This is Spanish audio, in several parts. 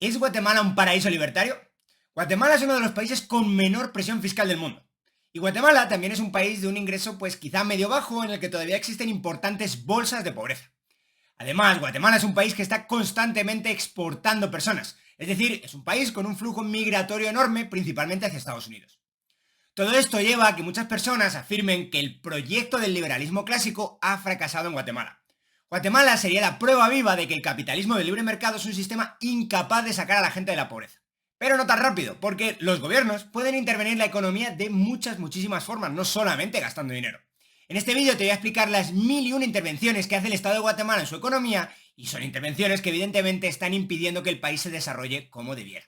¿Es Guatemala un paraíso libertario? Guatemala es uno de los países con menor presión fiscal del mundo. Y Guatemala también es un país de un ingreso pues quizá medio bajo en el que todavía existen importantes bolsas de pobreza. Además, Guatemala es un país que está constantemente exportando personas, es decir, es un país con un flujo migratorio enorme, principalmente hacia Estados Unidos. Todo esto lleva a que muchas personas afirmen que el proyecto del liberalismo clásico ha fracasado en Guatemala. Guatemala sería la prueba viva de que el capitalismo del libre mercado es un sistema incapaz de sacar a la gente de la pobreza. Pero no tan rápido, porque los gobiernos pueden intervenir en la economía de muchísimas formas, no solamente gastando dinero. En este vídeo te voy a explicar las 1001 intervenciones que hace el Estado de Guatemala en su economía, y son intervenciones que evidentemente están impidiendo que el país se desarrolle como debiera.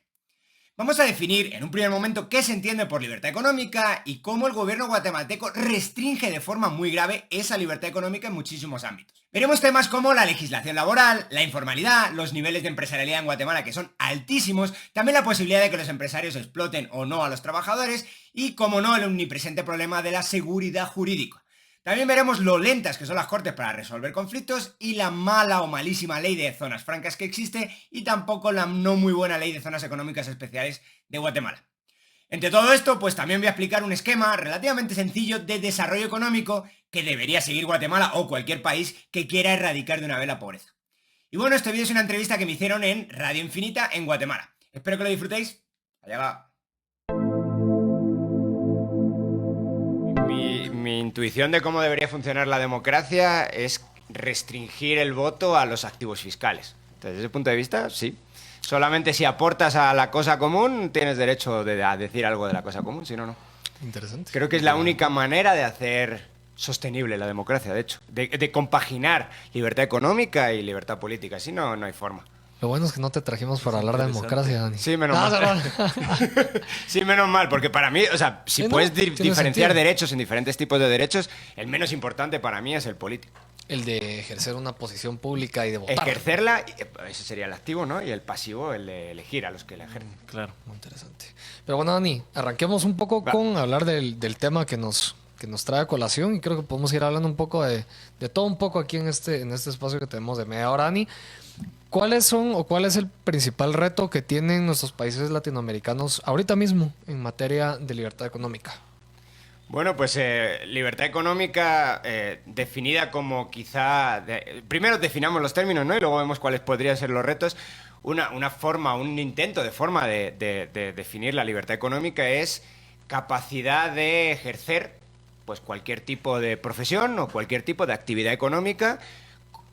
Vamos a definir en un primer momento qué se entiende por libertad económica y cómo el gobierno guatemalteco restringe de forma muy grave esa libertad económica en muchísimos ámbitos. Veremos temas como la legislación laboral, la informalidad, los niveles de empresarialidad en Guatemala que son altísimos, también la posibilidad de que los empresarios exploten o no a los trabajadores y, como no, el omnipresente problema de la seguridad jurídica. También veremos lo lentas que son las cortes para resolver conflictos y la mala o malísima ley de zonas francas que existe y tampoco la no muy buena ley de zonas económicas especiales de Guatemala. Entre todo esto, pues también voy a explicar un esquema relativamente sencillo de desarrollo económico que debería seguir Guatemala o cualquier país que quiera erradicar de una vez la pobreza. Y bueno, este vídeo es una entrevista que me hicieron en Radio Infinita en Guatemala. Espero que lo disfrutéis. Allá va. Mi intuición de cómo debería funcionar la democracia es restringir el voto a los activos fiscales. Entonces, desde ese punto de vista, sí. Solamente si aportas a la cosa común tienes derecho a decir algo de la cosa común, si no, no. Interesante. Creo que es la única manera de hacer sostenible la democracia, de hecho. De compaginar libertad económica y libertad política. Si no, no hay forma. Lo bueno es que no te trajimos para hablar de democracia, Dani. Sí, menos mal. Sí, menos mal, porque para mí, o sea, si puedes diferenciar derechos en diferentes tipos de derechos, el menos importante para mí es el político. El de ejercer una posición pública y de votar. Ejercerla, ese sería el activo, ¿no? Y el pasivo, el de elegir a los que la ejercen. Claro. Muy interesante. Pero bueno, Dani, arranquemos un poco con hablar del tema que nos trae a colación y creo que podemos ir hablando un poco de todo un poco aquí en este espacio que tenemos de media hora, Dani. ¿Cuál es el principal reto que tienen nuestros países latinoamericanos ahorita mismo en materia de libertad económica? Bueno, pues libertad económica definida como quizá... primero definamos los términos, ¿no? Y luego vemos cuáles podrían ser los retos. Una forma, un intento de forma de definir la libertad económica es capacidad de ejercer pues cualquier tipo de profesión o cualquier tipo de actividad económica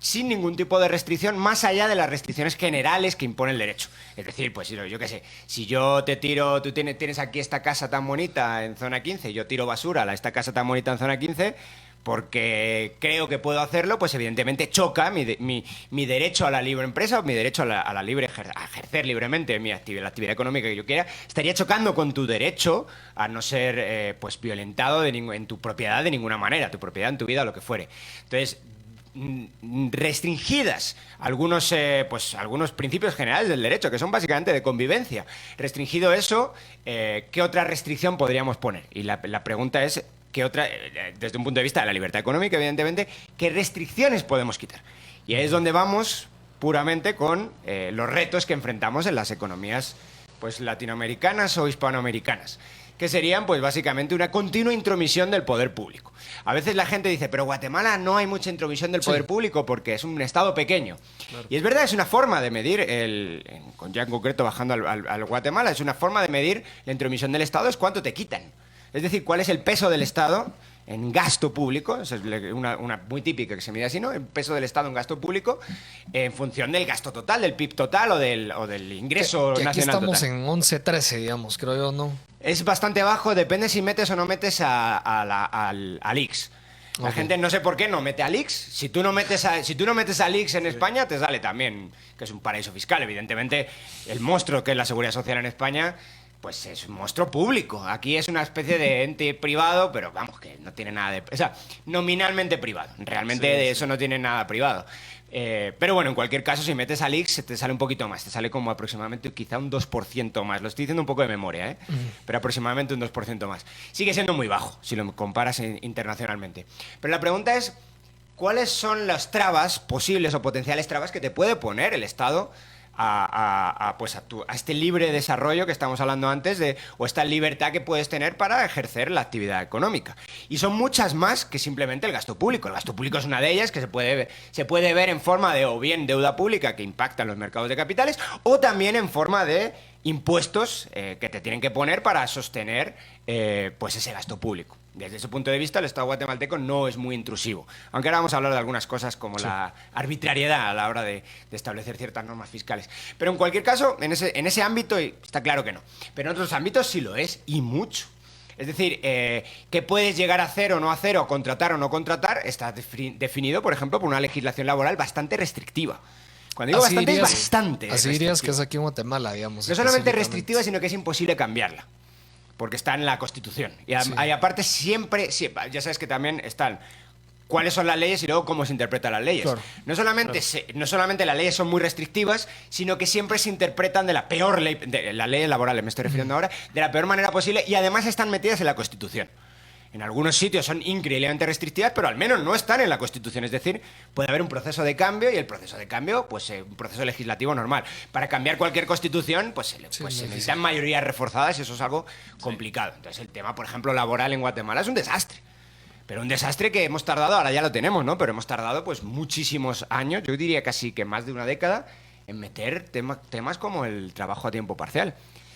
sin ningún tipo de restricción, más allá de las restricciones generales que impone el derecho. Es decir, pues yo qué sé, si yo te tiro, tú tienes aquí esta casa tan bonita en zona 15, yo tiro basura a esta casa tan bonita en zona 15, porque creo que puedo hacerlo, pues evidentemente choca mi derecho a la libre empresa, mi derecho a ejercer libremente la actividad económica que yo quiera, estaría chocando con tu derecho a no ser pues violentado en tu propiedad de ninguna manera, tu propiedad en tu vida, lo que fuere. Entonces, restringidas algunos principios generales del derecho, que son básicamente de convivencia. Restringido eso, ¿qué otra restricción podríamos poner? Y la pregunta es, ¿qué otra, desde un punto de vista de la libertad económica, evidentemente, qué restricciones podemos quitar? Y ahí es donde vamos puramente con los retos que enfrentamos en las economías pues latinoamericanas o hispanoamericanas, que serían pues básicamente una continua intromisión del poder público. A veces la gente dice, pero Guatemala no hay mucha intromisión del poder público porque es un estado pequeño. Claro. Y es verdad, es una forma de medir, ya en concreto bajando al Guatemala, es una forma de medir la intromisión del Estado, es cuánto te quitan. Es decir, cuál es el peso del Estado en gasto público, esa es una muy típica que se mide así, ¿no? El peso del Estado en gasto público en función del gasto total, del PIB total o del ingreso nacional aquí estamos total. En 11-13, digamos, creo yo, ¿no? Es bastante bajo, depende si metes o no metes al IX. La gente no sé por qué no mete al IX. Si tú no metes al IX en España, te sale también, que es un paraíso fiscal. Evidentemente, el monstruo que es la seguridad social en España, pues es un monstruo público. Aquí es una especie de ente privado, pero vamos, que no tiene nada de... O sea, nominalmente privado. Realmente de eso no tiene nada privado. Pero bueno, en cualquier caso, si metes al IX, te sale un poquito más. Te sale como aproximadamente quizá un 2% más. Lo estoy diciendo un poco de memoria, pero aproximadamente un 2% más. Sigue siendo muy bajo, si lo comparas internacionalmente. Pero la pregunta es, ¿cuáles son las trabas, posibles o potenciales trabas, que te puede poner el Estado a este libre desarrollo que estamos hablando antes, o esta libertad que puedes tener para ejercer la actividad económica. Y son muchas más que simplemente el gasto público. El gasto público es una de ellas que se puede ver en forma de o bien deuda pública que impacta en los mercados de capitales, o también en forma de impuestos que te tienen que poner para sostener pues ese gasto público. Desde ese punto de vista, el Estado guatemalteco no es muy intrusivo. Aunque ahora vamos a hablar de algunas cosas como la arbitrariedad a la hora de establecer ciertas normas fiscales. Pero en cualquier caso, en ese ámbito está claro que no. Pero en otros ámbitos sí lo es, y mucho. Es decir, qué puedes llegar a hacer o no hacer, o contratar o no contratar, está definido, por ejemplo, por una legislación laboral bastante restrictiva. Cuando digo bastante, es bastante. Así dirías que es aquí en Guatemala, digamos. No solamente restrictiva, sino que es imposible cambiarla. Porque está en la Constitución. Y aparte siempre, ya sabes que también están cuáles son las leyes y luego cómo se interpretan las leyes. Claro, no solamente las leyes son muy restrictivas, sino que siempre se interpretan de la peor ley, de las leyes laborales me estoy refiriendo ahora, de la peor manera posible, y además están metidas en la Constitución. En algunos sitios son increíblemente restrictivas, pero al menos no están en la Constitución. Es decir, puede haber un proceso de cambio, y el proceso de cambio, pues un proceso legislativo normal. Para cambiar cualquier constitución, pues se necesitan mayorías reforzadas, y eso es algo complicado. Entonces el tema, por ejemplo, laboral en Guatemala es un desastre. Pero un desastre que hemos tardado, ahora ya lo tenemos, ¿no? Pero hemos tardado pues muchísimos años, yo diría casi que más de una década, en meter temas como el trabajo a tiempo parcial.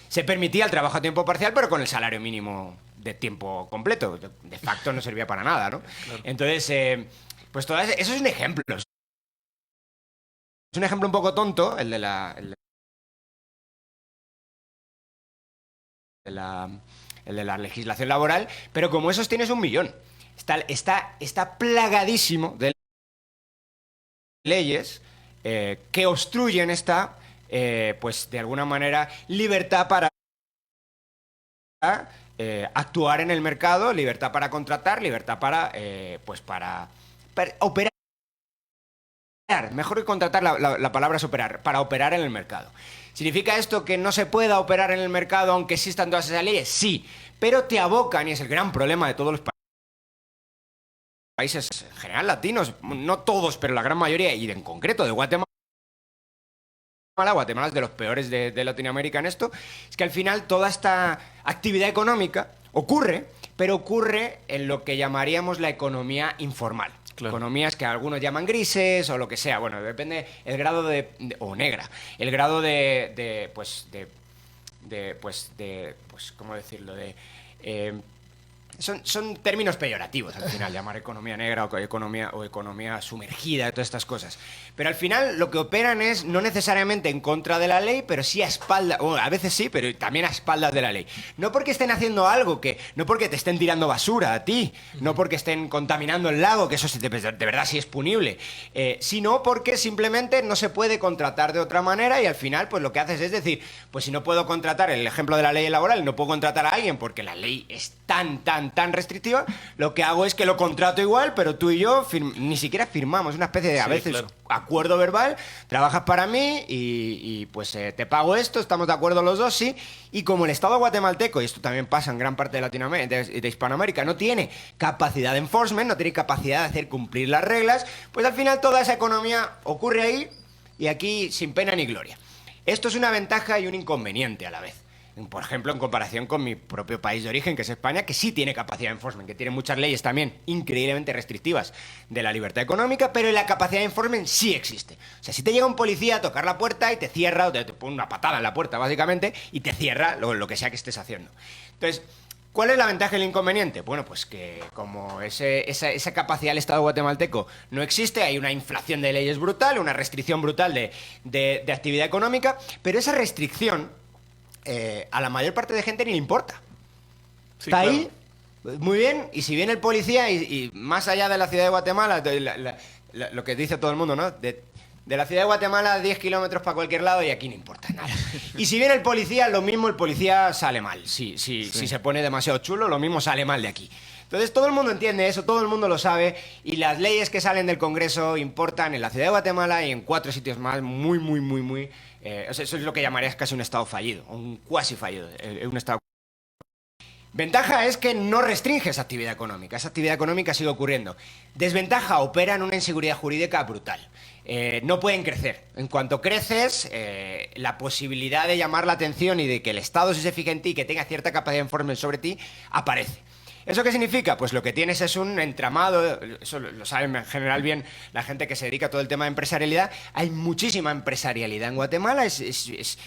Se permitía el trabajo a tiempo parcial, pero con el salario mínimo de tiempo completo. De facto no servía para nada, ¿no? Claro. Entonces, pues eso es un ejemplo. Es un ejemplo un poco tonto, el de la legislación laboral, pero como esos tienes un millón. Está plagadísimo de leyes que obstruyen esta, pues de alguna manera, libertad para actuar en el mercado, libertad para contratar, libertad para operar. Mejor que contratar, la palabra es operar, para operar en el mercado. ¿Significa esto que no se pueda operar en el mercado aunque existan todas esas leyes? Sí, pero te abocan, y es el gran problema de todos los países en general latinos, no todos, pero la gran mayoría, y en concreto de Guatemala. Guatemala es de los peores de Latinoamérica en esto, es que al final toda esta actividad económica ocurre, pero ocurre en lo que llamaríamos la economía informal. Claro. Economías que algunos llaman grises o lo que sea, bueno, depende el grado o negra, el grado ¿cómo decirlo? Son términos peyorativos al final, llamar economía negra o economía sumergida, todas estas cosas. Pero al final lo que operan es no necesariamente en contra de la ley, pero sí a espaldas, bueno, a veces sí, pero también a espaldas de la ley. No porque estén haciendo algo, no porque te estén tirando basura a ti, no porque estén contaminando el lago, que eso de verdad sí es punible, sino porque simplemente no se puede contratar de otra manera, y al final pues lo que haces es decir, pues si no puedo contratar, el ejemplo de la ley laboral, no puedo contratar a alguien porque la ley es tan restrictiva, lo que hago es que lo contrato igual, pero tú y yo ni siquiera firmamos, una especie de, a veces, claro, acuerdo verbal, trabajas para mí y pues te pago esto, estamos de acuerdo los dos, sí, y como el Estado guatemalteco, y esto también pasa en gran parte de Latinoamérica, de Hispanoamérica, no tiene capacidad de enforcement, no tiene capacidad de hacer cumplir las reglas, pues al final toda esa economía ocurre ahí, y aquí sin pena ni gloria. Esto es una ventaja y un inconveniente a la vez. Por ejemplo, en comparación con mi propio país de origen, que es España, que sí tiene capacidad de enforcement, que tiene muchas leyes también increíblemente restrictivas de la libertad económica, pero la capacidad de enforcement sí existe. O sea, si te llega un policía a tocar la puerta y te cierra, o te pone una patada en la puerta, básicamente, y te cierra lo que sea que estés haciendo. Entonces, ¿cuál es la ventaja y el inconveniente? Bueno, pues que como esa capacidad del Estado guatemalteco no existe, hay una inflación de leyes brutal, una restricción brutal de actividad económica, pero esa restricción a la mayor parte de gente ni le importa. Sí, está claro. Ahí, muy bien, y si viene el policía y más allá de la ciudad de Guatemala, lo que dice todo el mundo, ¿no? De la ciudad de Guatemala 10 kilómetros para cualquier lado y aquí no importa nada. Y si viene el policía, lo mismo el policía sale mal. Si se pone demasiado chulo, lo mismo sale mal de aquí. Entonces todo el mundo entiende eso, todo el mundo lo sabe, y las leyes que salen del Congreso importan en la ciudad de Guatemala y en 4 sitios más muy eso es lo que llamarías casi un estado fallido, un cuasi fallido, un estado. Ventaja es que no restringe esa actividad económica sigue ocurriendo. Desventaja, opera en una inseguridad jurídica brutal. no pueden crecer. En cuanto creces, la posibilidad de llamar la atención y de que el Estado se fije en ti, que tenga cierta capacidad de informe sobre ti, aparece. ¿Eso qué significa? Pues lo que tienes es un entramado, eso lo saben en general bien la gente que se dedica a todo el tema de empresarialidad. Hay muchísima empresarialidad en Guatemala, es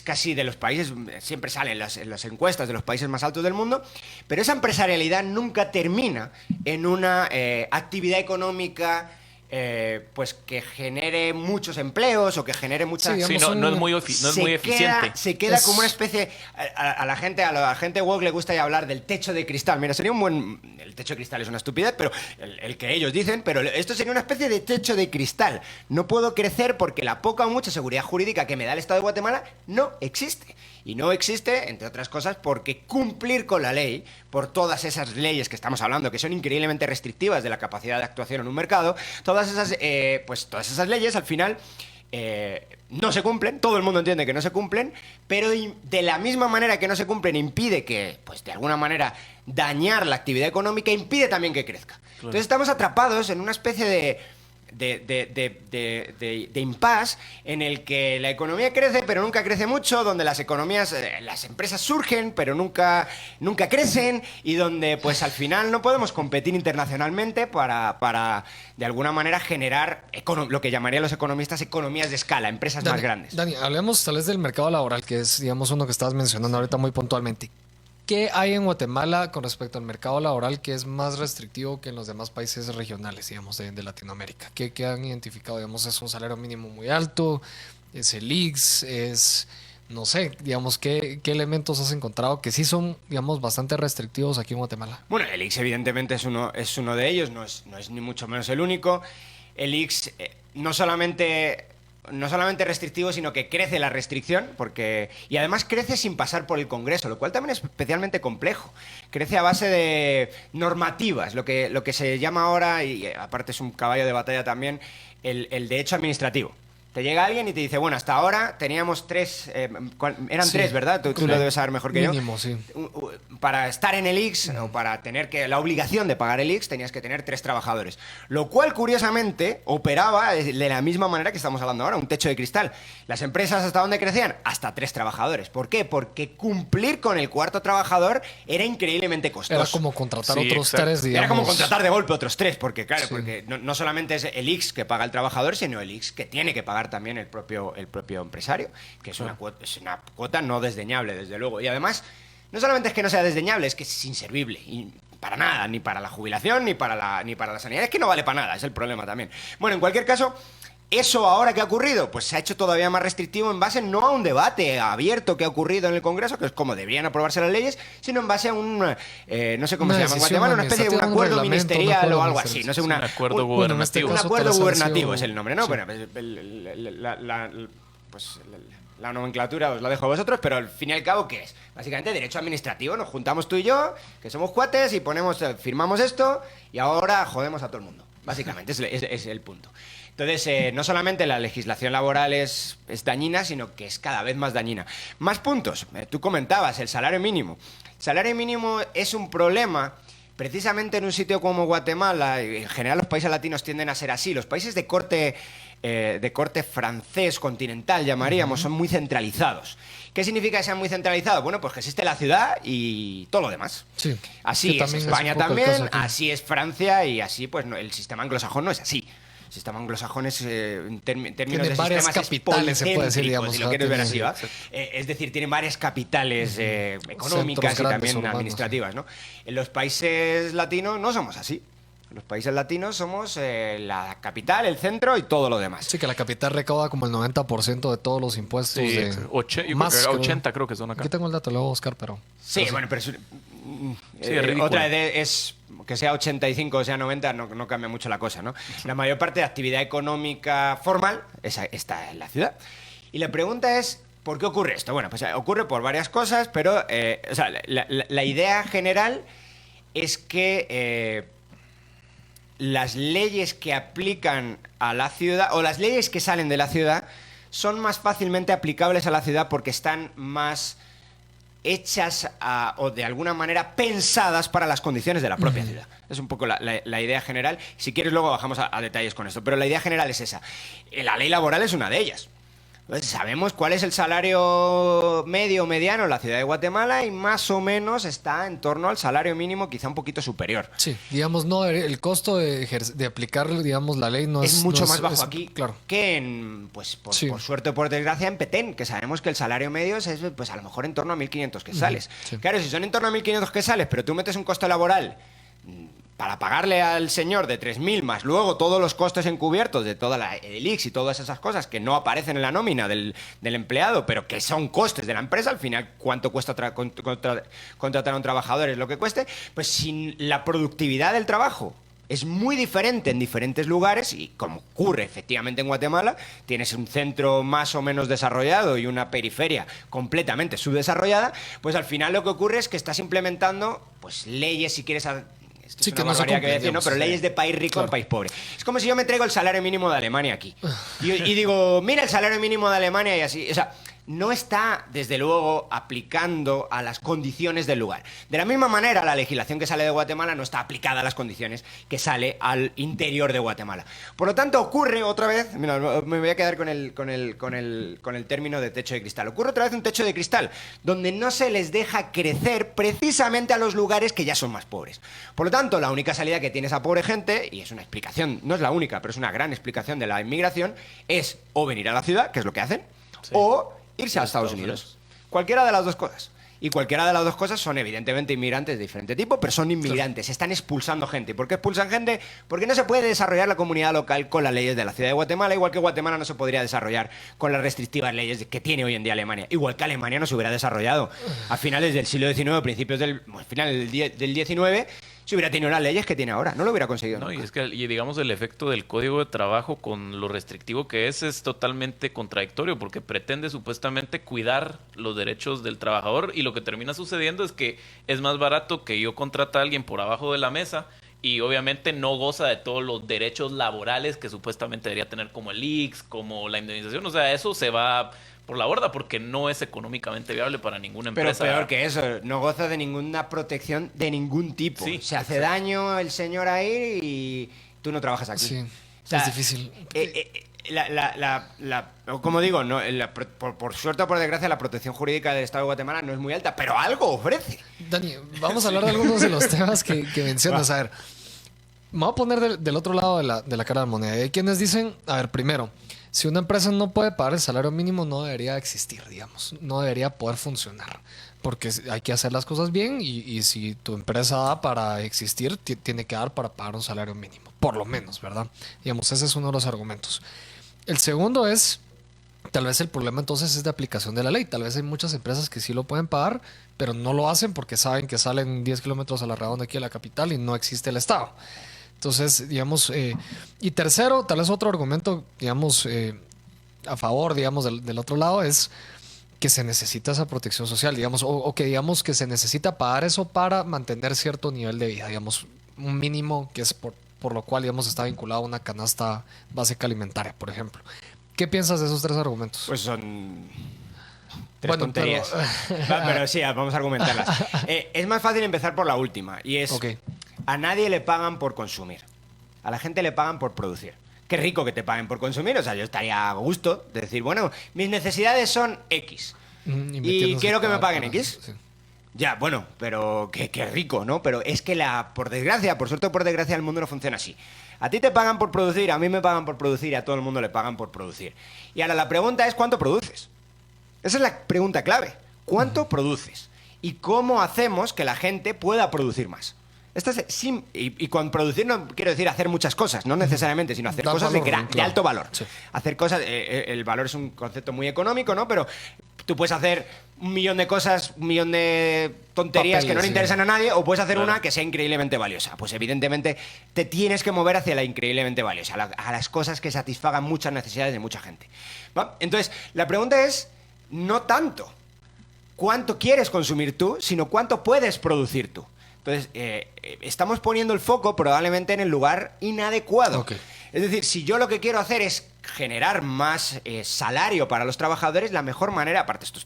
casi de los países, siempre sale en las encuestas de los países más altos del mundo, pero esa empresarialidad nunca termina en una actividad económica pues que genere muchos empleos o que genere muchas... Sí, Sí, no es muy eficiente. Se queda como una especie... A la gente woke le gusta ya hablar del techo de cristal. Mira, sería un buen... El techo de cristal es una estupidez, pero el que ellos dicen, pero esto sería una especie de techo de cristal. No puedo crecer porque la poca o mucha seguridad jurídica que me da el Estado de Guatemala no existe. Y no existe, entre otras cosas, porque cumplir con la ley, por todas esas leyes que estamos hablando, que son increíblemente restrictivas de la capacidad de actuación en un mercado, todas esas leyes al final no se cumplen, todo el mundo entiende que no se cumplen, pero de la misma manera que no se cumplen impide que, pues de alguna manera, dañar la actividad económica, impide también que crezca. Claro. Entonces estamos atrapados en una especie de impasse en el que la economía crece pero nunca crece mucho, donde las empresas surgen pero nunca crecen, y donde pues al final no podemos competir internacionalmente para de alguna manera generar lo que llamarían los economistas economías de escala, empresas más grandes. Dani, hablemos tal vez del mercado laboral, que es, digamos, uno que estabas mencionando ahorita muy puntualmente. ¿Qué hay en Guatemala con respecto al mercado laboral que es más restrictivo que en los demás países regionales, digamos, de Latinoamérica? ¿Qué han identificado? Digamos, ¿es un salario mínimo muy alto? ¿Es el IX? ¿Es, no sé, digamos, qué elementos has encontrado que sí son, digamos, bastante restrictivos aquí en Guatemala? Bueno, el IX evidentemente es uno de ellos, no es ni mucho menos el único. El IX no solamente restrictivo, sino que crece la restricción, y además crece sin pasar por el Congreso, lo cual también es especialmente complejo. Crece a base de normativas, lo que se llama ahora, y aparte es un caballo de batalla también, el derecho administrativo. Te llega alguien y te dice, bueno, hasta ahora teníamos tres, eran tres, ¿verdad? Tú lo debes saber mejor que mínimo, yo. Sí. Para estar en el IX, o para tener la obligación de pagar el IX, tenías que tener 3 trabajadores. Lo cual, curiosamente, operaba de la misma manera que estamos hablando ahora, un techo de cristal. Las empresas, ¿hasta dónde crecían? Hasta 3 trabajadores. ¿Por qué? Porque cumplir con el 4.º trabajador era increíblemente costoso. Era como contratar otros 3, digamos. Era como contratar de golpe otros 3, porque claro, Sí. porque no solamente es el IX que paga el trabajador, sino el IX que tiene que pagar también el propio empresario, que es una cuota no desdeñable, desde luego. Y además, no solamente es que no sea desdeñable, es que es inservible. Y para nada, ni para la jubilación, ni para la sanidad. Es que no vale para nada, es el problema también. Bueno, en cualquier caso, ¿eso ahora qué ha ocurrido? Pues se ha hecho todavía más restrictivo en base no a un debate abierto que ha ocurrido en el Congreso, que es como deberían aprobarse las leyes, sino en base a un, no sé cómo se llama en Guatemala, una especie de un acuerdo ministerial o algo así. No sé, un acuerdo gubernativo. Un acuerdo gubernativo sido... es el nombre, ¿no? Sí. Bueno, la nomenclatura os la dejo a vosotros, pero al fin y al cabo, ¿qué es? Básicamente derecho administrativo. Nos juntamos tú y yo, que somos cuates, y firmamos esto, y ahora jodemos a todo el mundo. Básicamente, es el punto. Entonces, no solamente la legislación laboral es dañina, sino que es cada vez más dañina. Más puntos. Tú comentabas, el salario mínimo. El salario mínimo es un problema precisamente en un sitio como Guatemala. En general los países latinos tienden a ser así. Los países de corte francés, continental, llamaríamos, son muy centralizados. ¿Qué significa que sean muy centralizados? Bueno, pues que existe la ciudad y todo lo demás. Sí. Así es España también, así es Francia, y así pues el sistema anglosajón no es así. El sistema anglosajón es, en términos de varias sistemas, capitales, se puede decir, digamos, si lo quieres ver así, ¿va? Es decir, tiene varias capitales económicas y también urbanos, administrativas, ¿no? En los países latinos no somos así. En los países latinos somos la capital, el centro y todo lo demás. Sí, que la capital recauda como el 90% de todos los impuestos. Sí, más creo que 80 creo que son acá. Aquí tengo el dato, lo voy a buscar, pero... Sí, bueno, pero es otra es que sea 85 o sea 90, no cambia mucho la cosa, ¿no? La mayor parte de actividad económica formal está en la ciudad. Y la pregunta es, ¿por qué ocurre esto? Bueno, pues ocurre por varias cosas, pero o sea, la idea general es que las leyes que aplican a la ciudad, o las leyes que salen de la ciudad, son más fácilmente aplicables a la ciudad porque están más hechas o de alguna manera pensadas para las condiciones de la propia ciudad. Es un poco la idea general. Si quieres luego bajamos a detalles con esto, pero la idea general es esa. La ley laboral es una de ellas. Pues sabemos cuál es el salario medio o mediano en la ciudad de Guatemala y más o menos está en torno al salario mínimo, quizá un poquito superior. Sí, digamos, no, el costo de aplicar, digamos, la ley no es... Es mucho no más bajo aquí claro. que en, pues, Sí. por suerte o por desgracia, en Petén, que sabemos que el salario medio es pues, a lo mejor en torno a 1.500 quetzales. Sí. Claro, si son en torno a 1.500 quetzales, pero tú metes un costo laboral para pagarle al señor de 3.000 más luego todos los costes encubiertos de toda el IX y todas esas cosas que no aparecen en la nómina del empleado, pero que son costes de la empresa, al final cuánto cuesta contratar a un trabajador es lo que cueste, pues sin la productividad del trabajo es muy diferente en diferentes lugares y como ocurre efectivamente en Guatemala, tienes un centro más o menos desarrollado y una periferia completamente subdesarrollada, pues al final lo que ocurre es que estás implementando pues leyes, si quieres... Esto Sí, es que una no se barbaridad que voy a cumplen, decir, ¿no? Pero digamos. leyes de país rico Claro. en país pobre. Es como si yo me traigo el salario mínimo de Alemania aquí. Y digo, mira el salario mínimo de Alemania y así. O sea, no está, desde luego, aplicando a las condiciones del lugar. De la misma manera, la legislación que sale de Guatemala no está aplicada a las condiciones que sale al interior de Guatemala. Por lo tanto, ocurre otra vez, mira, me voy a quedar con el término de techo de cristal. Ocurre otra vez un techo de cristal, donde no se les deja crecer precisamente a los lugares que ya son más pobres. Por lo tanto, la única salida que tiene esa pobre gente, y es una explicación, no es la única, pero es una gran explicación de la inmigración, es o venir a la ciudad, que es lo que hacen, o irse a Estados Unidos. Cualquiera de las dos cosas. Y cualquiera de las dos cosas son evidentemente inmigrantes de diferente tipo, pero son inmigrantes, están expulsando gente. ¿Por qué expulsan gente? Porque no se puede desarrollar la comunidad local con las leyes de la ciudad de Guatemala, igual que Guatemala no se podría desarrollar con las restrictivas leyes que tiene hoy en día Alemania. Igual que Alemania no se hubiera desarrollado a finales del siglo XIX, principios del XIX, si hubiera tenido las leyes que tiene ahora. No lo hubiera conseguido. No, y nunca. es que, y digamos, el efecto del código de trabajo con lo restrictivo que es totalmente contradictorio, porque pretende supuestamente cuidar los derechos del trabajador, y lo que termina sucediendo es que es más barato que yo contrate a alguien por abajo de la mesa, y obviamente no goza de todos los derechos laborales que supuestamente debería tener, como el IX, como la indemnización. O sea, eso se va por la borda porque no es económicamente viable para ninguna Pero empresa. peor que eso, no goza de ninguna protección de ningún tipo. Sí, se hace daño el señor ahí y tú no trabajas aquí. Sí, O sea, es difícil. Como digo, no, por suerte o por desgracia, la protección jurídica del Estado de Guatemala no es muy alta, pero algo ofrece. Dani, vamos a hablar de algunos de los temas que mencionas. A ver, me voy a poner del otro lado de la cara de la moneda. Hay quienes dicen, a ver, primero, si una empresa no puede pagar el salario mínimo, no debería existir, digamos. No debería poder funcionar. Porque hay que hacer las cosas bien y si tu empresa da para existir, tiene que dar para pagar un salario mínimo. Por lo menos, ¿verdad? Digamos, ese es uno de los argumentos. El segundo es, tal vez el problema entonces es de aplicación de la ley. Tal vez hay muchas empresas que sí lo pueden pagar, pero no lo hacen porque saben que salen 10 kilómetros a la redonda aquí de la capital y no existe el Estado. Entonces, digamos, y tercero, tal vez otro argumento, digamos, a favor, digamos, del otro lado es que se necesita esa protección social, digamos, o que digamos que se necesita pagar eso para mantener cierto nivel de vida, digamos, un mínimo que es por lo cual, digamos, está vinculado a una canasta básica alimentaria, por ejemplo. ¿Qué piensas de esos tres argumentos? Pues son tres Bueno, tonterías. Pero sí, vamos a argumentarlas. Es más fácil empezar por la última, y es, Ok. a nadie le pagan por consumir. A la gente le pagan por producir. Qué rico que te paguen por consumir. O sea, yo estaría a gusto de decir, bueno, mis necesidades son X. Y quiero que me paguen X. Sí. Ya, bueno, pero qué rico, ¿no? Pero es que por desgracia, por suerte o por desgracia, el mundo no funciona así. A ti te pagan por producir, a mí me pagan por producir y a todo el mundo le pagan por producir. Y ahora la pregunta es, ¿cuánto produces? Esa es la pregunta clave. ¿Cuánto produces? ¿Y cómo hacemos que la gente pueda producir más? Y con producir no quiero decir hacer muchas cosas, no necesariamente, sino hacer Dar cosas valor, de claro. alto valor. Sí. Hacer cosas, el valor es un concepto muy económico, ¿no? Pero tú puedes hacer 1.000.000 de cosas, 1.000.000 de tonterías Papeles, que no le sí. interesan a nadie, o puedes hacer Claro. una que sea increíblemente valiosa. Pues evidentemente te tienes que mover hacia la increíblemente valiosa, a las cosas que satisfagan muchas necesidades de mucha gente. ¿Va? Entonces, la pregunta es, no tanto cuánto quieres consumir tú, sino cuánto puedes producir tú. Entonces, estamos poniendo el foco probablemente en el lugar inadecuado. Ok. Es decir, si yo lo que quiero hacer es generar más salario para los trabajadores, la mejor manera, aparte esto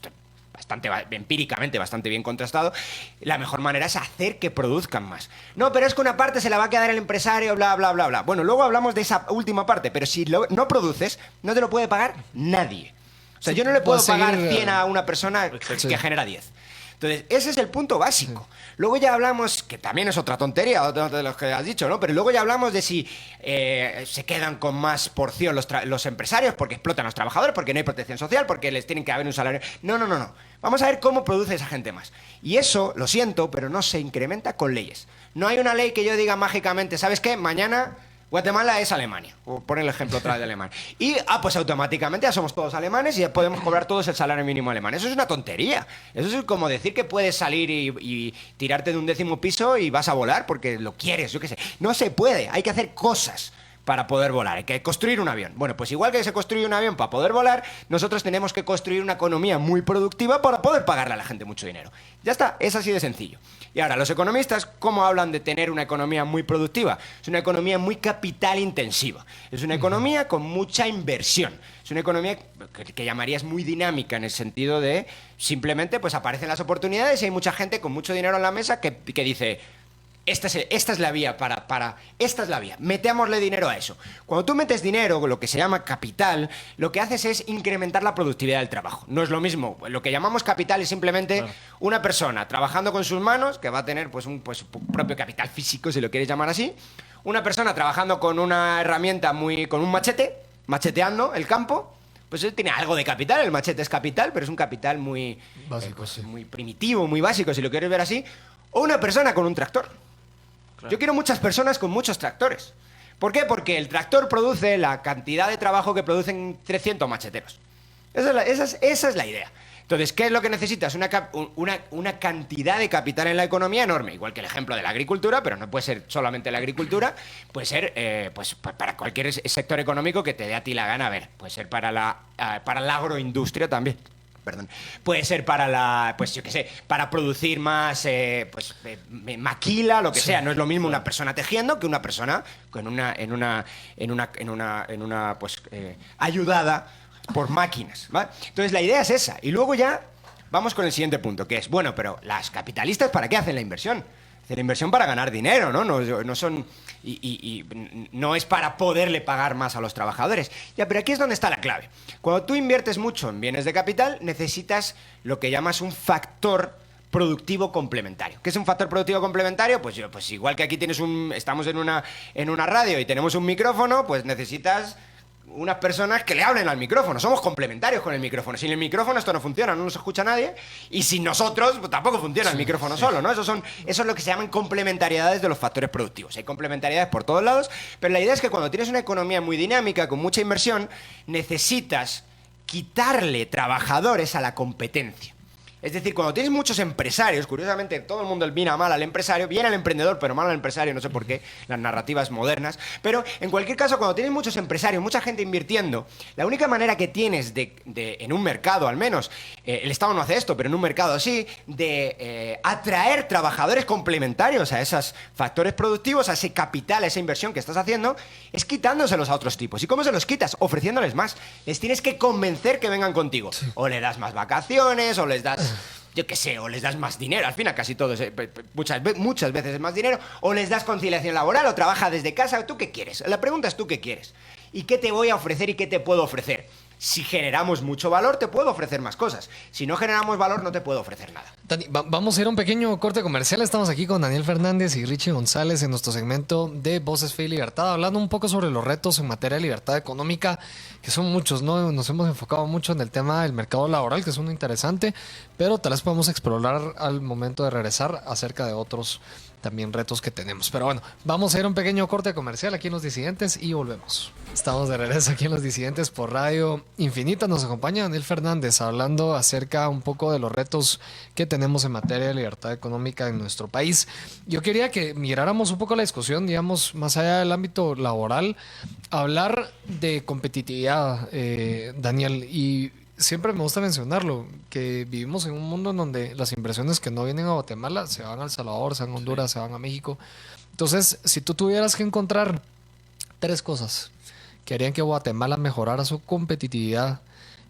empíricamente bastante bien contrastado, la mejor manera es hacer que produzcan más. No, pero es que una parte se la va a quedar el empresario, bla, bla, bla, bla. Bueno, luego hablamos de esa última parte, pero si no produces, no te lo puede pagar nadie. O sea, yo no le puedo pagar 100 a una persona que genera 10. Entonces, ese es el punto básico. Luego ya hablamos, que también es otra tontería, otro de los que has dicho, ¿no? Pero luego ya hablamos de si se quedan con más porción los empresarios porque explotan a los trabajadores, porque no hay protección social, porque les tienen que haber un salario. No. Vamos a ver cómo produce esa gente más. Y eso, lo siento, pero no se incrementa con leyes. No hay una ley que yo diga mágicamente, ¿sabes qué? Mañana Guatemala es Alemania. O poner el ejemplo otra vez de Alemania. Y, pues automáticamente ya somos todos alemanes y ya podemos cobrar todos el salario mínimo alemán. Eso es una tontería. Eso es como decir que puedes salir y tirarte de un 10º piso y vas a volar porque lo quieres, yo qué sé. No se puede. Hay que hacer cosas para poder volar. Hay que construir un avión. Bueno, pues igual que se construye un avión para poder volar, nosotros tenemos que construir una economía muy productiva para poder pagarle a la gente mucho dinero. Ya está. Es así de sencillo. Y ahora, los economistas, ¿cómo hablan de tener una economía muy productiva? Es una economía muy capital intensiva. Es una economía con mucha inversión. Es una economía que llamarías muy dinámica en el sentido de simplemente pues aparecen las oportunidades y hay mucha gente con mucho dinero en la mesa que dice... Esta es la vía esta es la vía. Metámosle dinero a eso. Cuando tú metes dinero, lo que se llama capital, lo que haces es incrementar la productividad del trabajo. No es lo mismo. Lo que llamamos capital es simplemente una persona trabajando con sus manos, que va a tener su propio capital físico, si lo quieres llamar así. Una persona trabajando con una herramienta con un machete, macheteando el campo. Pues él tiene algo de capital, el machete es capital, pero es un capital muy básico, muy primitivo, muy básico, si lo quieres ver así. O una persona con un tractor. Claro. Yo quiero muchas personas con muchos tractores. ¿Por qué? Porque el tractor produce la cantidad de trabajo que producen 300 macheteros. Esa es la idea. Entonces, ¿qué es lo que necesitas? Una cantidad de capital en la economía enorme. Igual que el ejemplo de la agricultura, pero no puede ser solamente la agricultura. Puede ser para cualquier sector económico que te dé a ti la gana. A ver, puede ser para la agroindustria también. Perdón. Puede ser para para producir más maquila, lo que sea. No es lo mismo una persona tejiendo que una persona ayudada por máquinas, ¿vale? Entonces la idea es esa. Y luego ya vamos con el siguiente punto, que es, bueno, pero las capitalistas, ¿para qué hacen la inversión? Hacen la inversión para ganar dinero, ¿no? No son... Y no es para poderle pagar más a los trabajadores. Ya, pero aquí es donde está la clave. Cuando tú inviertes mucho en bienes de capital, necesitas lo que llamas un factor productivo complementario. ¿Qué es un factor productivo complementario? Pues igual que aquí estamos en una radio y tenemos un micrófono, pues necesitas unas personas que le hablen al micrófono. Somos complementarios con el micrófono. Sin el micrófono esto no funciona, no nos escucha nadie. Y sin nosotros pues, tampoco funciona el micrófono solo, ¿no? Eso es lo que se llaman complementariedades de los factores productivos. Hay complementariedades por todos lados, pero la idea es que cuando tienes una economía muy dinámica, con mucha inversión, necesitas quitarle trabajadores a la competencia. Es decir, cuando tienes muchos empresarios, curiosamente todo el mundo mira mal al empresario, bien al emprendedor, pero mal al empresario, no sé por qué, las narrativas modernas, pero en cualquier caso, cuando tienes muchos empresarios, mucha gente invirtiendo, la única manera que tienes en un mercado al menos, el Estado no hace esto, pero en un mercado así, de atraer trabajadores complementarios a esos factores productivos, a ese capital, a esa inversión que estás haciendo, es quitándoselos a otros tipos. ¿Y cómo se los quitas? Ofreciéndoles más. Les tienes que convencer que vengan contigo. Sí. O le das más vacaciones, o les das... yo qué sé, o les das más dinero, al final casi todos, muchas veces es más dinero, o les das conciliación laboral, o trabaja desde casa, ¿tú qué quieres? La pregunta es ¿tú qué quieres? ¿Y qué te voy a ofrecer y qué te puedo ofrecer? Si generamos mucho valor, te puedo ofrecer más cosas. Si no generamos valor, no te puedo ofrecer nada. Dani, vamos a ir a un pequeño corte comercial. Estamos aquí con Daniel Fernández y Richie González en nuestro segmento de Voces, Fe y Libertad, hablando un poco sobre los retos en materia de libertad económica, que son muchos, ¿no? Nos hemos enfocado mucho en el tema del mercado laboral, que es uno interesante, pero tal vez podemos explorar al momento de regresar acerca de otros también retos que tenemos. Pero bueno, vamos a ir a un pequeño corte comercial aquí en Los Disidentes y volvemos. Estamos de regreso aquí en Los Disidentes por Radio Infinita. Nos acompaña Daniel Fernández hablando acerca un poco de los retos que tenemos en materia de libertad económica en nuestro país. Yo quería que miráramos un poco la discusión, digamos, más allá del ámbito laboral, hablar de competitividad, Daniel, y siempre me gusta mencionarlo, que vivimos en un mundo en donde las inversiones que no vienen a Guatemala se van a El Salvador, se van a Honduras, se van a México. Entonces, si tú tuvieras que encontrar 3 cosas que harían que Guatemala mejorara su competitividad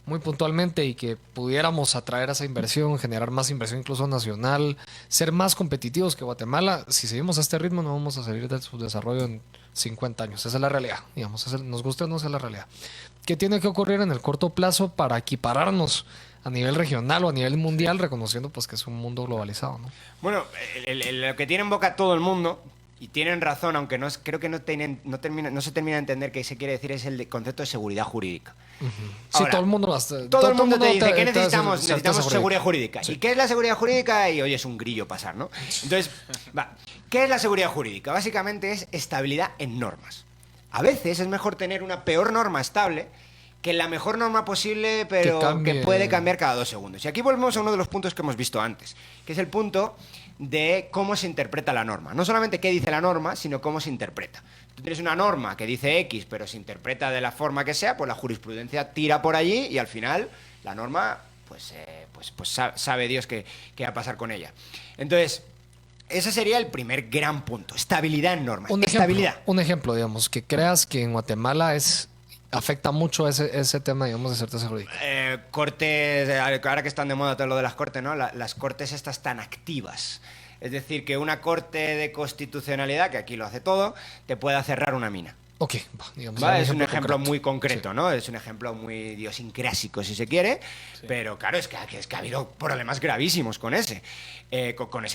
muy puntualmente y que pudiéramos atraer esa inversión, generar más inversión incluso nacional, ser más competitivos que Guatemala, si seguimos a este ritmo no vamos a salir de su desarrollo en 50 años. Esa es la realidad, digamos, nos guste o no, esa es la realidad. ¿Qué tiene que ocurrir en el corto plazo para equipararnos a nivel regional o a nivel mundial, reconociendo pues que es un mundo globalizado, ¿no? Bueno, lo que tiene en boca todo el mundo, y tienen razón, aunque creo que no se termina de entender qué se quiere decir, es el concepto de seguridad jurídica. Sí, Ahora, todo el mundo todo el mundo te dice que necesitamos certeza seguridad jurídica. Sí. ¿Y qué es la seguridad jurídica? Y oye, es un grillo pasar, ¿no? Entonces, ¿qué es la seguridad jurídica? Básicamente es estabilidad en normas. A veces es mejor tener una peor norma estable que la mejor norma posible, pero que puede cambiar cada 2 segundos. Y aquí volvemos a uno de los puntos que hemos visto antes, que es el punto de cómo se interpreta la norma. No solamente qué dice la norma, sino cómo se interpreta. Tú tienes una norma que dice X, pero se interpreta de la forma que sea, pues la jurisprudencia tira por allí y al final la norma, pues sabe Dios qué va a pasar con ella. Entonces, ese sería el primer gran punto, estabilidad en normas. Un ejemplo, digamos, que creas que en Guatemala afecta mucho ese tema, digamos, de certeza jurídica. Cortes, ahora que están de moda todo lo de las cortes, ¿no? Las cortes estas tan activas. Es decir, que una corte de constitucionalidad, que aquí lo hace todo, te pueda cerrar una mina. Ok, digamos. ¿Vale? Es un ejemplo muy concreto, sí, ¿no? Es un ejemplo muy idiosincrásico, si se quiere, sí. Pero claro, es que ha habido problemas gravísimos con ese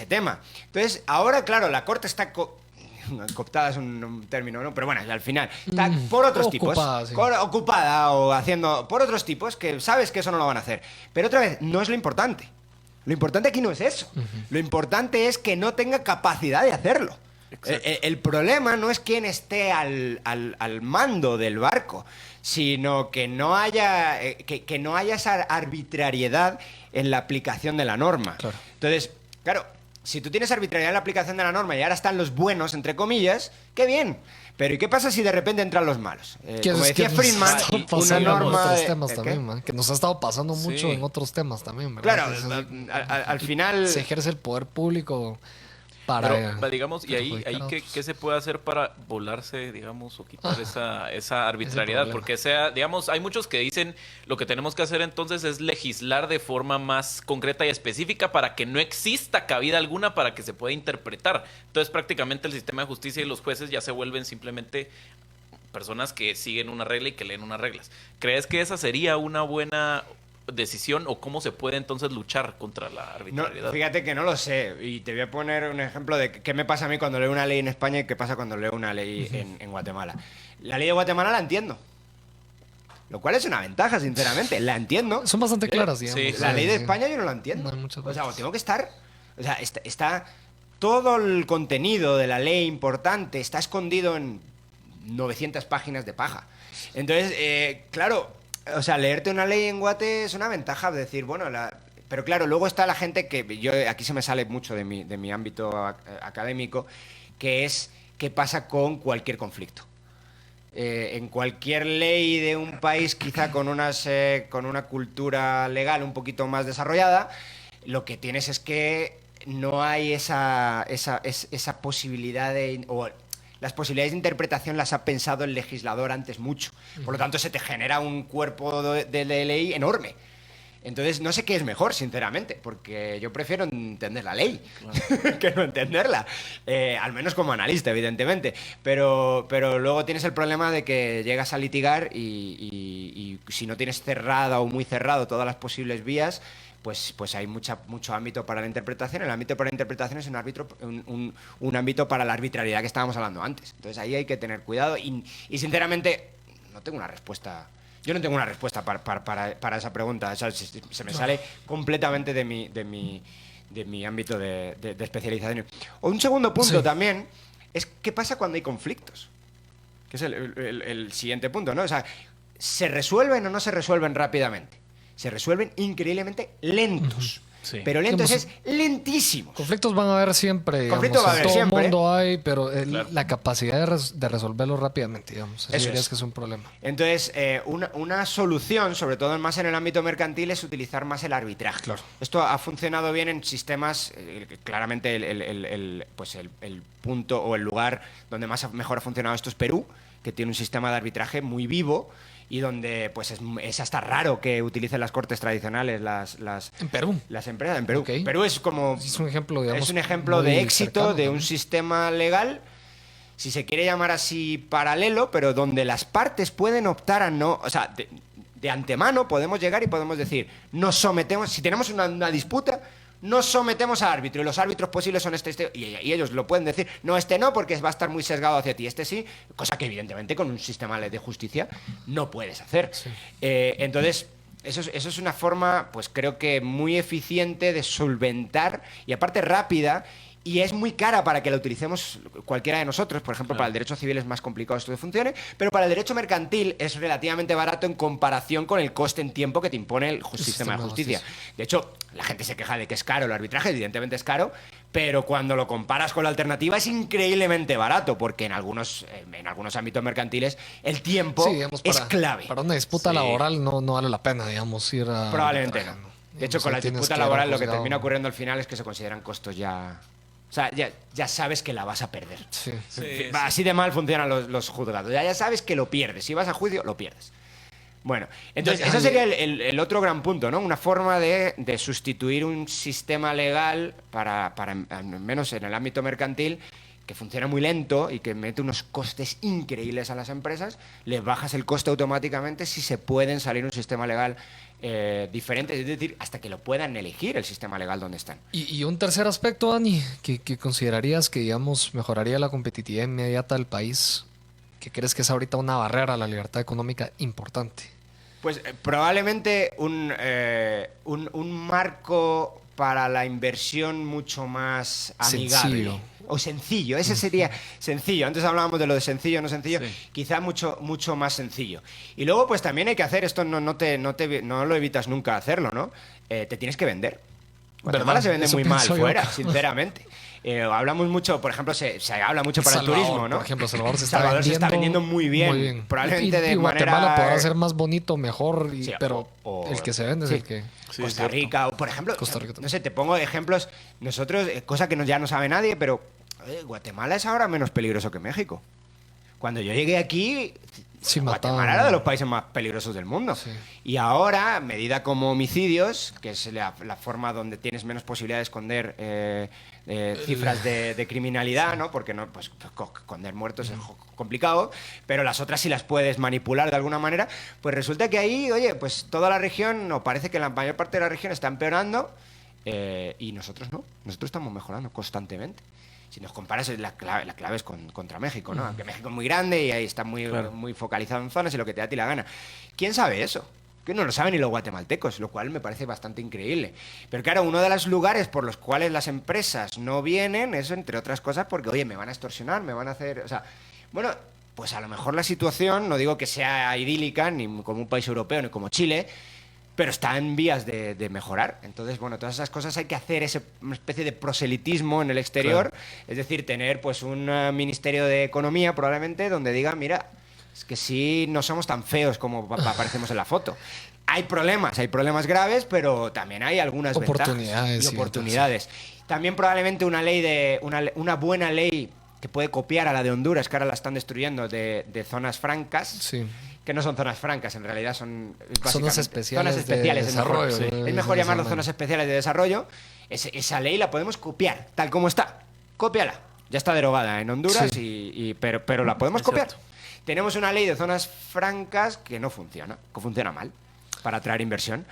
tema. Entonces, ahora, claro, la corte está... cooptada es un término, ¿no? Pero bueno, al final está por otros ocupada, tipos, sí. Ocupada o haciendo por otros tipos que sabes que eso no lo van a hacer. Pero otra vez, no es lo importante. Lo importante aquí no es eso. Lo importante es que no tenga capacidad de hacerlo. El problema no es quién esté al mando del barco, sino que no haya esa arbitrariedad en la aplicación de la norma. Claro. Entonces, claro, si tú tienes arbitrariedad en la aplicación de la norma y ahora están los buenos, entre comillas, ¡qué bien! Pero ¿y qué pasa si de repente entran los malos? Como decía Friedman, una norma... otros temas también, man, que nos ha estado pasando mucho en otros temas también, ¿verdad? Claro, al final... Se ejerce el poder público para... Pero, digamos, y ahí ¿qué se puede hacer para volarse, digamos, o quitar esa arbitrariedad? Porque digamos, hay muchos que dicen lo que tenemos que hacer entonces es legislar de forma más concreta y específica para que no exista cabida alguna para que se pueda interpretar. Entonces, prácticamente el sistema de justicia y los jueces ya se vuelven simplemente personas que siguen una regla y que leen unas reglas. ¿Crees que esa sería una buena decisión o cómo se puede entonces luchar contra la arbitrariedad? No, fíjate que no lo sé, y te voy a poner un ejemplo de qué me pasa a mí cuando leo una ley en España y qué pasa cuando leo una ley en Guatemala. La ley de Guatemala la entiendo, lo cual es una ventaja, sinceramente, la entiendo. Son bastante claras, digamos. Sí, la ley de España yo no la entiendo. O sea, tengo que estar... O sea, está todo el contenido de la ley importante está escondido en 900 páginas de paja. Entonces, claro... O sea, leerte una ley en Guate es una ventaja, decir, bueno, pero claro, luego está la gente que aquí se me sale mucho de mi ámbito académico, que es qué pasa con cualquier conflicto. En cualquier ley de un país, quizá con una cultura legal un poquito más desarrollada, lo que tienes es que no hay esa posibilidad o las posibilidades de interpretación las ha pensado el legislador antes mucho. Por lo tanto, se te genera un cuerpo de ley enorme. Entonces, no sé qué es mejor, sinceramente, porque yo prefiero entender la ley, claro, que no entenderla. Al menos como analista, evidentemente. Pero luego tienes el problema de que llegas a litigar y si no tienes cerrada o muy cerrado todas las posibles vías, pues hay mucho ámbito para la interpretación. El ámbito para la interpretación es un ámbito para la arbitrariedad que estábamos hablando antes. Entonces ahí hay que tener cuidado y sinceramente no tengo una respuesta. Yo no tengo una respuesta para esa pregunta. O sea, se me sale completamente de mi ámbito de especialización. Un segundo punto también es qué pasa cuando hay conflictos, que es el siguiente punto, ¿no? O sea, ¿se resuelven o no se resuelven rápidamente? Se resuelven increíblemente lentos. Sí. Pero lentos es lentísimos. Conflictos van a haber siempre. Conflictos va a haber todo siempre. El mundo hay, pero Claro. la capacidad de resolverlo rápidamente, digamos. Eso Eso es. que es un problema. Entonces, una solución, sobre todo más en el ámbito mercantil, es utilizar más el arbitraje. Claro. Esto ha funcionado bien en sistemas, claramente el punto o el lugar donde mejor ha funcionado esto es Perú, que tiene un sistema de arbitraje muy vivo y donde pues es hasta raro que utilicen las cortes tradicionales En Perú. las empresas. En Perú. Ok. Perú es como... Es un ejemplo, digamos, es un ejemplo muy de éxito cercano de un también. sistema legal, si se quiere llamar así, paralelo, pero donde las partes pueden optar a no... O sea, de antemano podemos llegar y podemos decir, nos sometemos, si tenemos una disputa, nos sometemos al árbitro y los árbitros posibles son este, y ellos lo pueden decir, no, este no, porque va a estar muy sesgado hacia ti, este sí, cosa que evidentemente con un sistema de justicia no puedes hacer. Sí. Entonces, eso es una forma, pues creo que muy eficiente de solventar y aparte rápida. Y es muy cara para que la utilicemos cualquiera de nosotros. Por ejemplo, para el derecho civil es más complicado esto de funcione, pero para el derecho mercantil es relativamente barato en comparación con el coste en tiempo que te impone el sistema de justicia. De hecho, la gente se queja de que es caro el arbitraje, evidentemente es caro, pero cuando lo comparas con la alternativa es increíblemente barato, porque en algunos ámbitos mercantiles el tiempo Sí, digamos, es clave. Para una disputa Sí. laboral no vale la pena, digamos, ir a... Probablemente no. De hecho, O sea, con la tienes disputa que ir al laboral lo que juzgado. termina ocurriendo al final es que se consideran costos ya... O sea, ya sabes que la vas a perder. Sí. Así de mal funcionan los juzgados. Ya sabes que lo pierdes. Si vas a juicio, lo pierdes. Bueno, entonces ese sería el otro gran punto, ¿no? Una forma de sustituir un sistema legal para, al menos en el ámbito mercantil, que funciona muy lento y que mete unos costes increíbles a las empresas, les bajas el coste automáticamente si se pueden salir un sistema legal diferente, es decir, hasta que lo puedan elegir el sistema legal donde están. Y un tercer aspecto, Dani, que considerarías que, digamos, mejoraría la competitividad inmediata del país, que crees que es ahorita una barrera a la libertad económica importante. Pues probablemente un marco para la inversión mucho más amigable. Sencillo. O sencillo, ese sería sencillo. Antes hablábamos de lo de sencillo, no sencillo, Sí. quizá mucho más sencillo. Y luego pues también hay que hacer, esto no lo evitas nunca hacerlo, ¿no? Te tienes que vender. Guatemala ¿Verdad? se vende Eso muy mal pienso yo. fuera, sinceramente. Hablamos mucho, por ejemplo, se habla mucho para el Salvador, turismo, ¿no? Por ejemplo, Salvador se está Salvador se está vendiendo vendiendo muy bien. Probablemente y de Guatemala manera... podrá ser más bonito, mejor, Sí, pero o- el que se vende sí. es el que... Sí, Costa es cierto. Rica, o por ejemplo, Costa Rica no sé, te pongo ejemplos. Nosotros, cosa que ya no sabe nadie, pero Guatemala es ahora menos peligroso que México. Cuando yo llegué aquí, Sí, Guatemala mataban. era de los países más peligrosos del mundo. Sí. Y ahora, medida como homicidios, que es la forma donde tienes menos posibilidad de esconder cifras de criminalidad, ¿no? Porque no, pues, esconder muertos es complicado, pero las otras sí las puedes manipular de alguna manera. Pues resulta que ahí, oye, pues toda la región, o parece que la mayor parte de la región está empeorando, y nosotros no. Nosotros estamos mejorando constantemente. Si nos comparas, la clave es contra México, ¿no? Aunque México es muy grande y ahí está muy, Claro. muy focalizado en zonas y lo que te da a ti la gana. ¿Quién sabe eso? Que no lo saben ni los guatemaltecos, lo cual me parece bastante increíble. Pero claro, uno de los lugares por los cuales las empresas no vienen es, entre otras cosas, porque, oye, me van a extorsionar, me van a hacer... O sea, bueno, pues a lo mejor la situación, no digo que sea idílica, ni como un país europeo, ni como Chile, pero está en vías de mejorar. Entonces, bueno, todas esas cosas hay que hacer una especie de proselitismo en el exterior, Claro. es decir, tener pues un ministerio de economía probablemente donde diga, mira, es que sí, no somos tan feos como aparecemos en la foto. Hay problemas graves, pero también hay algunas Oportunidades ventajas y y oportunidades. También probablemente una buena ley que puede copiar a la de Honduras, que ahora la están destruyendo, de zonas francas. Sí. Que no son zonas francas, en realidad son Zonas básicamente especiales zonas de especiales, es mejor. desarrollo, Sí. ¿no? Es mejor llamarlo Llaman. zonas especiales de desarrollo. Esa ley la podemos copiar, tal como está. Cópiala. Ya está derogada en Honduras, Sí. pero la podemos Es copiar. cierto. Tenemos una ley de zonas francas que no funciona, que funciona mal para atraer inversión.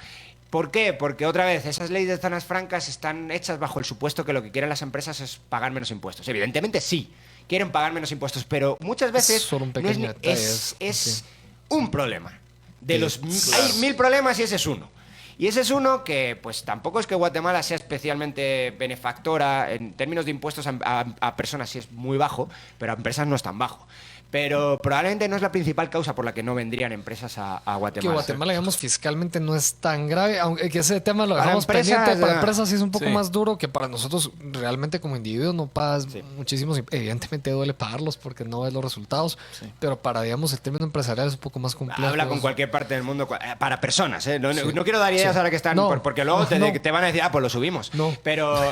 ¿Por qué? Porque otra vez, esas leyes de zonas francas están hechas bajo el supuesto que lo que quieren las empresas es pagar menos impuestos. Evidentemente sí, quieren pagar menos impuestos, pero muchas veces solo un no es, pequeño ni- detalle, es sí. un problema. De Sí, los claro. hay 1000 problemas y ese es uno. Y ese es uno que, pues tampoco es que Guatemala sea especialmente benefactora en términos de impuestos a personas, sí es muy bajo, pero a empresas no es tan bajo. Pero probablemente no es la principal causa por la que no vendrían empresas a Que Guatemala. Guatemala, digamos, fiscalmente no es tan grave, aunque que ese tema lo Para dejamos empresas, pendiente. Para ah, empresas sí es un poco sí. más duro que para nosotros realmente como individuos no pagas Sí. muchísimos. Evidentemente duele pagarlos porque no ves los resultados, Sí. pero para, digamos, el término empresarial es un poco más complejo. Habla con cualquier parte del mundo, para personas, ¿eh? No, Sí. no quiero dar ideas Sí. ahora que están, No, porque luego no. te van a decir, pues lo subimos. No. Pero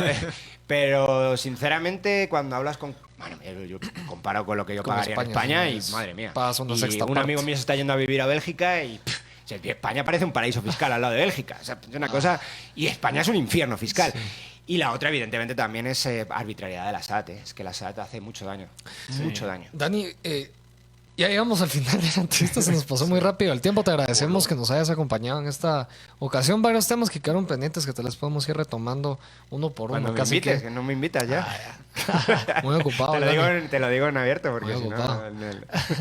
Pero sinceramente, cuando hablas con... Bueno, yo comparo con lo que yo Con pagaría en España, España sí, y madre mía. pagas una Y sexta un parte. amigo mío se está yendo a vivir a Bélgica y si España parece un paraíso fiscal al lado de Bélgica. O sea, es una cosa... Y España es un infierno fiscal. Y la otra, evidentemente, también es arbitrariedad de la SAT. Es que la SAT hace mucho daño. Mucho daño. Dani, ya llegamos al final de la entrevista, se nos pasó muy rápido el tiempo. Te agradecemos que nos hayas acompañado en esta ocasión. Varios temas que quedaron pendientes que te les podemos ir retomando uno por Cuando uno. me invites, que no me invitas ya. Muy ocupado. te, lo Dani. te lo digo en abierto porque Muy si no, ocupado.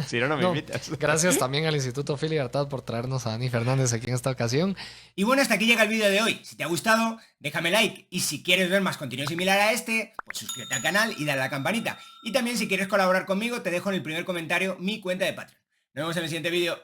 si no, no me No, invitas. gracias también al Instituto Fe y Libertad por traernos a Dani Fernández aquí en esta ocasión. Y bueno, hasta aquí llega el vídeo de hoy. Si te ha gustado, déjame like. Y si quieres ver más contenido similar a este, pues suscríbete al canal y dale a la campanita. Y también si quieres colaborar conmigo, te dejo en el primer comentario mi cuenta de Patreon. Nos vemos en el siguiente vídeo.